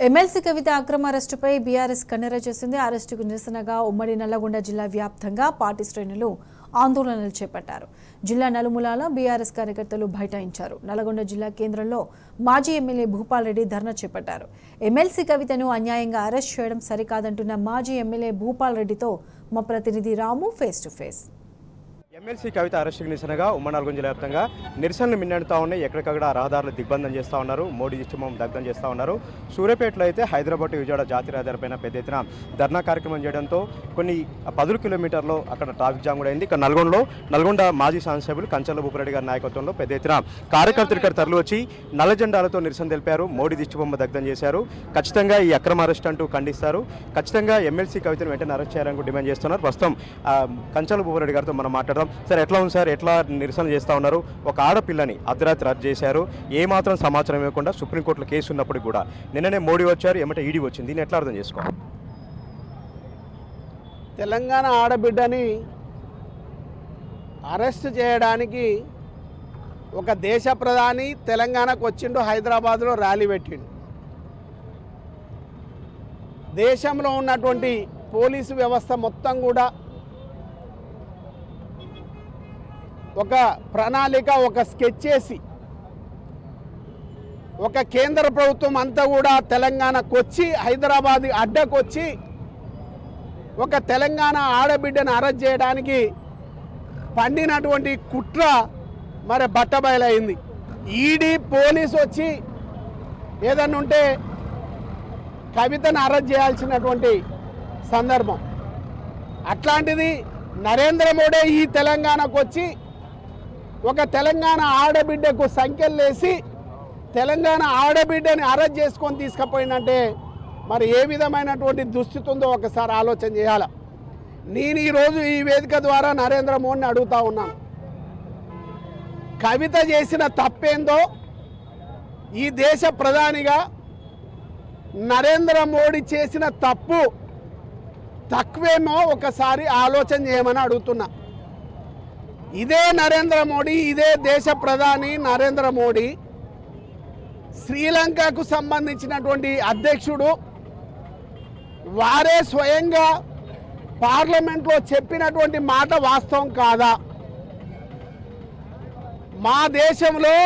MLC కవిత అక్రమ అరెస్టుపై BRS కన్నెర చేసింది. అరెస్టుకు నిరసనగా ఉమ్మడి నల్లగొండ జిల్లా వ్యాప్తంగా పార్టీ శ్రేణులు ఆందోళనలు చేపట్టారు. జిల్లా నలుమూలాల బీఆర్ఎస్ కార్యకర్తలు బైఠాయించారు. నల్లగొండ జిల్లా కేంద్రంలో మాజీ ఎమ్మెల్యే భూపాల్ రెడ్డి ధర్నా చేపట్టారు. ఎమ్మెల్సీ కవితను అన్యాయంగా అరెస్ట్ చేయడం సరికాదంటున్న మాజీ ఎమ్మెల్యే భూపాల్ రెడ్డితో మా ప్రతినిధి రాము ఫేస్ టు ఫేస్. ఎమ్మెల్సీ కవిత అరెస్టుకు నిరసనగా ఉమ్మడి నల్గొండ జిల్లా వ్యాప్తంగా నిరసనలు మిన్నెడుతూ ఉన్నాయి. ఎక్కడికక్కడ రహదారులు దిగ్బంధం చేస్తూ ఉన్నారు. మోడీ దిష్టిబొమ్మ దగ్ధం చేస్తూ ఉన్నారు. సూర్యాపేటలో అయితే హైదరాబాద్ విజయవాడ జాతీయ రహదారిపైన పెద్ద ఎత్తున ధర్నా కార్యక్రమం చేయడంతో కొన్ని 10 కిలోమీటర్లో అక్కడ ట్రాఫిక్ జామ్ కూడా అయింది. ఇక్కడ నల్గొండ మాజీ శాసనసభ్యులు కంచర్ల భూపారెడ్డి గారి నాయకత్వంలో పెద్ద ఎత్తున కార్యకర్తలు ఇక్కడ తరలి వచ్చి నల్ల జెండాలతో నిరసన తెలిపారు. మోడీ దిష్టిబొమ్మ దగ్ధం చేశారు. ఖచ్చితంగా ఈ అక్రమ అరెస్ట్ అంటూ ఖండిస్తారు. ఖచ్చితంగా ఎమ్మెల్సీ కవితను వెంటనే అరెస్ట్ చేయాలని డిమాండ్ చేస్తున్నారు. ప్రస్తుతం కంచర్ల భూపారెడ్డి గారితో మనం మాట్లాడదాం. సార్, ఎట్లా ఉంది సార్? ఎట్లా నిరసన చేస్తూ ఉన్నారు? ఒక ఆడపిల్లని అర్ధరాత్రి రద్దు చేశారు. ఏమాత్రం సమాచారం ఇవ్వకుండా సుప్రీంకోర్టులో కేసు ఉన్నప్పటికీ కూడా నిన్ననే మోడీ వచ్చారు, ఏమంటే ఈడీ వచ్చింది. దీన్ని ఎట్లా అర్థం చేసుకోవాలి? తెలంగాణ ఆడబిడ్డని అరెస్ట్ చేయడానికి ఒక దేశ ప్రధాని తెలంగాణకు వచ్చిండు, హైదరాబాద్లో ర్యాలీ పెట్టిండు. దేశంలో ఉన్నటువంటి పోలీసు వ్యవస్థ మొత్తం కూడా ఒక ప్రణాళిక, ఒక స్కెచ్ చేసి ఒక కేంద్ర ప్రభుత్వం అంతా కూడా తెలంగాణకు వచ్చి హైదరాబాద్ అడ్డకొచ్చి ఒక తెలంగాణ ఆడబిడ్డను అరెస్ట్ చేయడానికి పండినటువంటి కుట్ర మరి బట్టబయలైంది. ఈడీ పోలీసు వచ్చి ఏదన్నా ఉంటే కవితను అరెస్ట్ చేయాల్సినటువంటి సందర్భం. అట్లాంటిది నరేంద్ర మోడీ ఈ తెలంగాణకు వచ్చి ఒక తెలంగాణ ఆడబిడ్డకు సంఖ్యలు వేసి తెలంగాణ ఆడబిడ్డని అరెస్ట్ చేసుకొని తీసుకుపోయిందంటే మరి ఏ విధమైనటువంటి దుస్థితి ఉందో ఒకసారి ఆలోచన చేయాలి. నేను ఈరోజు ఈ వేదిక ద్వారా నరేంద్ర మోడీని అడుగుతా ఉన్నాను, కవిత చేసిన తప్పేందో ఈ దేశ ప్రధానిగా నరేంద్ర మోడీ చేసిన తప్పు తక్కువేమో ఒకసారి ఆలోచన చేయమని అడుగుతున్నా. ఇదే నరేంద్ర మోడీ, ఇదే దేశ ప్రధాని నరేంద్ర మోడీ శ్రీలంకకు సంబంధించినటువంటి అధ్యక్షుడు, వారే స్వయంగా పార్లమెంట్లో చెప్పినటువంటి మాట వాస్తవం కాదా? మా దేశంలో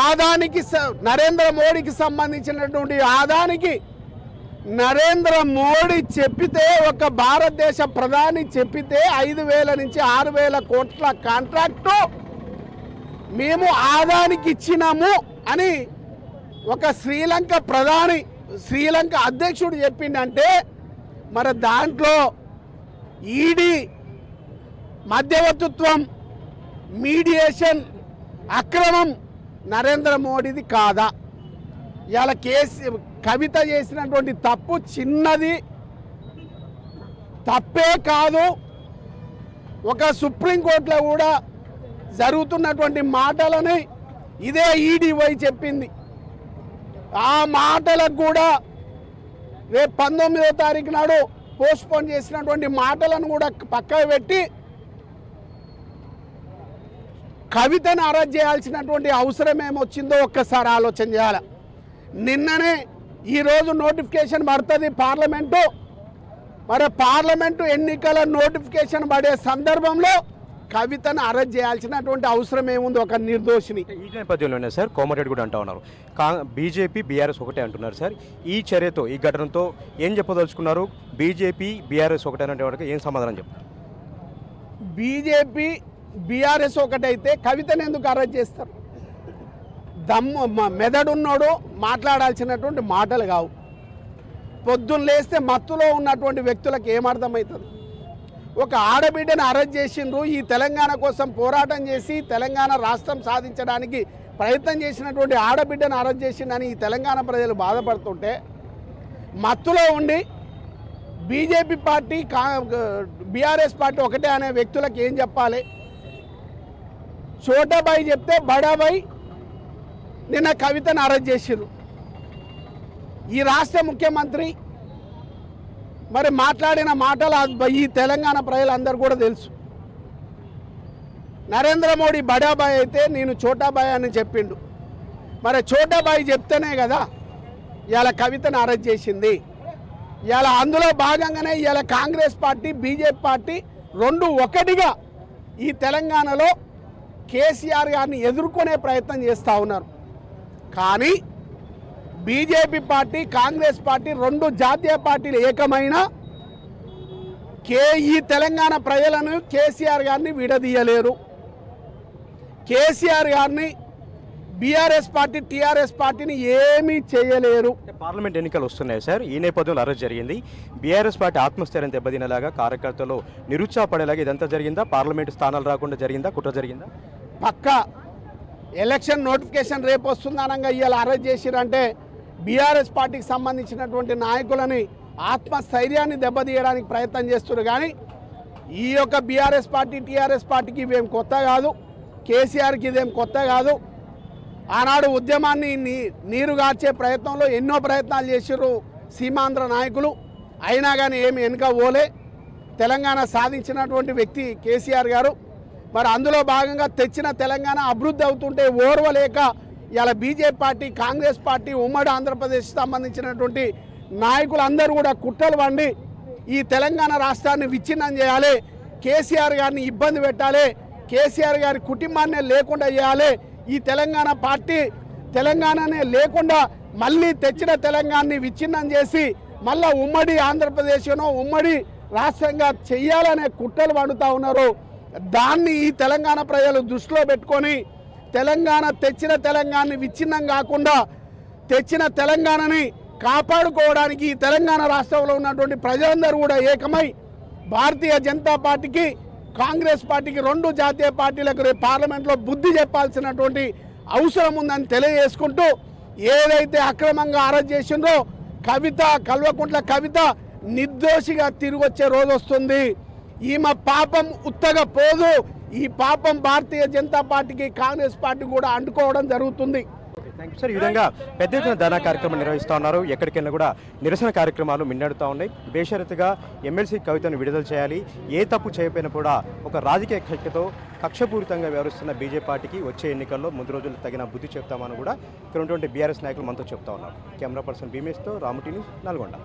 ఆదానికి నరేంద్ర మోడీకి సంబంధించినటువంటి ఆదానికి నరేంద్ర మోడీ చెప్పితే, ఒక భారతదేశ ప్రధాని చెప్పితే 5,000 నుంచి 6,000 కోట్ల కాంట్రాక్టు మేము ఆదానికి ఇచ్చినాము అని ఒక శ్రీలంక అధ్యక్షుడు చెప్పిండంటే మరి దాంట్లో ఈడీ మధ్యవర్తిత్వం, మీడియేషన్, అక్రమం నరేంద్ర మోడీది కాదా? ఇవాళ కవిత చేసినటువంటి తప్పు చిన్నది తప్పే కాదు. ఒక సుప్రీంకోర్టులో కూడా జరుగుతున్నటువంటి మాటలని ఇదే ఈడీ పోయి చెప్పింది. ఆ మాటలకు కూడా రేపు 19వ తారీఖు నాడు పోస్ట్పోన్ చేసినటువంటి మాటలను కూడా పక్కకు పెట్టి కవితను అరెస్ట్ చేయాల్సినటువంటి అవసరం ఏమొచ్చిందో ఒక్కసారి ఆలోచన చేయాలి. నిన్ననే ఈరోజు నోటిఫికేషన్ పడుతుంది పార్లమెంటు. మరి పార్లమెంటు ఎన్నికల నోటిఫికేషన్ పడే సందర్భంలో కవితను అరెస్ట్ చేయాల్సినటువంటి అవసరం ఏముంది ఒక నిర్దోషిని? ఈ నేపథ్యంలోనే సార్ కోమటిరెడ్డి కూడా అంటా ఉన్నారు, బీజేపీ బీఆర్ఎస్ ఒకటే అంటున్నారు. సార్, ఈ చర్యతో, ఈ ఘటనతో ఏం చెప్పదలుచుకున్నారు? బీజేపీ బీఆర్ఎస్ ఒకటే అంటే వరకు ఏం సమాధానం చెప్తారు? బీజేపీ బీఆర్ఎస్ ఒకటైతే కవితను ఎందుకు అరెస్ట్ చేస్తారు? మెదడున్నోడు మాట్లాడాల్సినటువంటి మాటలు కావు. పొద్దున్న లేస్తే మత్తులో ఉన్నటువంటి వ్యక్తులకు ఏమర్థమవుతుంది? ఒక ఆడబిడ్డను అరెస్ట్ చేసిండ్రు, ఈ తెలంగాణ కోసం పోరాటం చేసి తెలంగాణ రాష్ట్రం సాధించడానికి ప్రయత్నం చేసినటువంటి ఆడబిడ్డను అరెస్ట్ చేసిందని ఈ తెలంగాణ ప్రజలు బాధపడుతుంటే మత్తులో ఉండి బీజేపీ పార్టీ బీఆర్ఎస్ పార్టీ ఒకటే అనే వ్యక్తులకు ఏం చెప్పాలి? చోటాబాయి చెప్తే బడాబాయి నిన్న కవితను అరెస్ట్ చేసిర్రు. ఈ రాష్ట్ర ముఖ్యమంత్రి మరి మాట్లాడిన మాటలు ఈ తెలంగాణ ప్రజలందరూ కూడా తెలుసు. నరేంద్ర మోడీ బడాబాయ్ అయితే నేను చోటాబాయ్ అని చెప్పిండు. మరి చోటాబాయ్ చెప్తేనే కదా ఇవాళ కవితను అరెస్ట్ చేసింది. ఇవాళ అందులో భాగంగానే ఇవాళ కాంగ్రెస్ పార్టీ బీజేపీ పార్టీ రెండు ఒకటిగా ఈ తెలంగాణలో కేసీఆర్ గారిని ఎదుర్కొనే ప్రయత్నం చేస్తూ ఉన్నారు. కానీ బీజేపీ పార్టీ కాంగ్రెస్ పార్టీ రెండు జాతీయ పార్టీలు ఏకమైన ఈ తెలంగాణ ప్రజలను కేసీఆర్ గారిని విడదీయలేరు. కేసీఆర్ గారిని బీఆర్ఎస్ పార్టీ టీఆర్ఎస్ పార్టీని ఏమీ చేయలేరు. పార్లమెంట్ ఎన్నికలు వస్తున్నాయి సార్, ఈ నేపథ్యంలో అరెస్ట్ జరిగింది. బీఆర్ఎస్ పార్టీ ఆత్మస్థైర్యం దెబ్బతినేలాగా, కార్యకర్తలు నిరుత్సాహపడేలాగా ఇదంతా జరిగిందా? పార్లమెంటు స్థానాలు రాకుండా జరిగిందా? కుట్ర జరిగిందా? పక్కా ఎలక్షన్ నోటిఫికేషన్ రేపు వస్తుందనంగా ఇవాళ అరెస్ట్ చేసిరంటే బీఆర్ఎస్ పార్టీకి సంబంధించినటువంటి నాయకులని ఆత్మస్థైర్యాన్ని దెబ్బతీయడానికి ప్రయత్నం చేస్తున్నారు. కానీ ఈ యొక్క బీఆర్ఎస్ పార్టీ టీఆర్ఎస్ పార్టీకి ఇవేం కొత్త కాదు, కేసీఆర్కి ఇదేం కొత్త కాదు. ఆనాడు ఉద్యమాన్ని నీరుగార్చే ప్రయత్నంలో ఎన్నో ప్రయత్నాలు చేసిర్రు సీమాంధ్ర నాయకులు. అయినా కానీ ఏమి వెనుక పోలే. తెలంగాణ సాధించినటువంటి వ్యక్తి కేసీఆర్ గారు. మరి అందులో భాగంగా తెచ్చిన తెలంగాణ అభివృద్ధి అవుతుంటే ఓర్వలేక ఇవాళ బీజేపీ పార్టీ కాంగ్రెస్ పార్టీ ఉమ్మడి ఆంధ్రప్రదేశ్ సంబంధించినటువంటి నాయకులందరూ కూడా కుట్రలు వండి ఈ తెలంగాణ రాష్ట్రాన్ని విచ్ఛిన్నం చేయాలి, కేసీఆర్ గారిని ఇబ్బంది పెట్టాలి, కేసీఆర్ గారి కుటుంబాన్నే లేకుండా చేయాలి, ఈ తెలంగాణ పార్టీ తెలంగాణనే లేకుండా మళ్ళీ తెచ్చిన తెలంగాణని విచ్ఛిన్నం చేసి మళ్ళీ ఉమ్మడి ఆంధ్రప్రదేశ్ను ఉమ్మడి రాష్ట్రంగా చెయ్యాలనే కుట్రలు వండుతూ ఉన్నారు. దాన్ని ఈ తెలంగాణ ప్రజలు దృష్టిలో పెట్టుకొని తెచ్చిన తెలంగాణని విచ్ఛిన్నం కాకుండా తెచ్చిన తెలంగాణని కాపాడుకోవడానికి ఈ తెలంగాణ రాష్ట్రంలో ఉన్నటువంటి ప్రజలందరూ కూడా ఏకమై భారతీయ జనతా పార్టీకి కాంగ్రెస్ పార్టీకి రెండు జాతీయ పార్టీలకు రేపు పార్లమెంట్లో బుద్ధి చెప్పాల్సినటువంటి అవసరం ఉందని తెలియజేసుకుంటూ ఏదైతే అక్రమంగా అరెస్ట్ చేసిందో కల్వకుంట్ల కవిత నిర్దోషిగా తిరిగి వచ్చే రోజు వస్తుంది. ఈమె పాపం ఉత్తగా పోదు. ఈ పాపం భారతీయ జనతా పార్టీకి కాంగ్రెస్ పార్టీ కూడా అంటుకోవడం జరుగుతుంది. Thank you sir. ఈ విధంగా పెద్ద ఎత్తున ధర్నా కార్యక్రమం నిర్వహిస్తూ ఉన్నారు. ఎక్కడికెళ్ళినా కూడా నిరసన కార్యక్రమాలు మిన్నడుతూ ఉన్నాయి. బేషరతుగా ఎమ్మెల్సీ కవితను విడుదల చేయాలి, ఏ తప్పు చేయకపోయినా కూడా ఒక రాజకీయ కక్షతో కక్షపూరితంగా వ్యవహరిస్తున్న బీజేపీ పార్టీకి వచ్చే ఎన్నికల్లో ముందు రోజులు తగిన బుద్ధి చెప్తామని కూడా ఇక్కడ ఉన్నటువంటి బీఆర్ఎస్ నాయకులు మనతో చెప్తా ఉన్నారు. కెమెరా పర్సన్ భీమేష్తో రాము టీవీ, నల్గొండ.